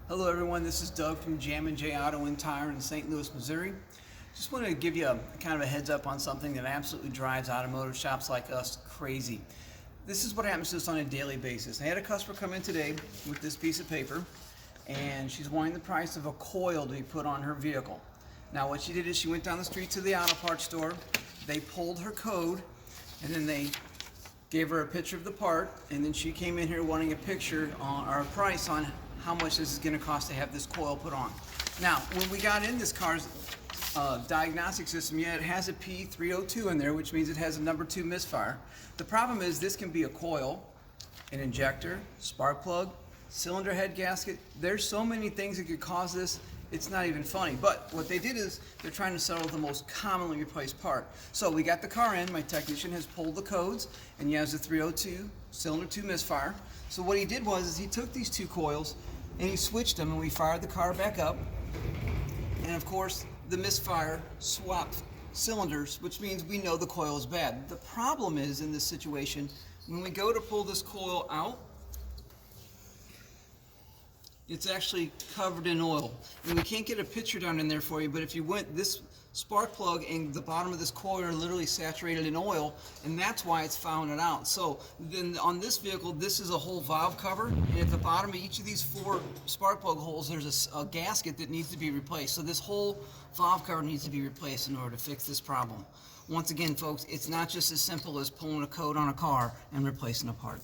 Hello everyone, this is Doug from Jammin J Auto and Tire in St. Louis, Missouri. Just wanted to give you a kind of a heads up on something that absolutely drives automotive shops like us crazy. This is what happens to us on a daily basis. I had a customer come in today with this piece of paper and she's wanting the price of a coil to be put on her vehicle. Now what she did is she went down the street to the auto parts store, they pulled her code, and then they gave her a picture of the part, and then she came in here wanting a picture on, or a price on how much this is going to cost to have this coil put on. Now, when we got in this car's diagnostic system, yeah, it has a P302 in there, which means it has a number 2 misfire. The problem is this can be a coil, an injector, spark plug, cylinder head gasket. There's so many things that could cause this, it's not even funny. But what they did is they're trying to settle the most commonly replaced part. So we got the car in, my technician has pulled the codes, and he has the 302, cylinder 2 misfire. So what he did was he took these two coils and he switched them, and we fired the car back up, and of course the misfire swapped cylinders, which means we know the coil is bad. The problem is, in this situation, when we go to pull this coil out, it's actually covered in oil, and we can't get a picture down in there for you, but if you went, this spark plug and the bottom of this coil are literally saturated in oil, and that's why it's found it out. So then on this vehicle, this is a whole valve cover, and at the bottom of each of these 4 spark plug holes, there's a gasket that needs to be replaced. So this whole valve cover needs to be replaced in order to fix this problem. Once again, folks, it's not just as simple as pulling a code on a car and replacing a part.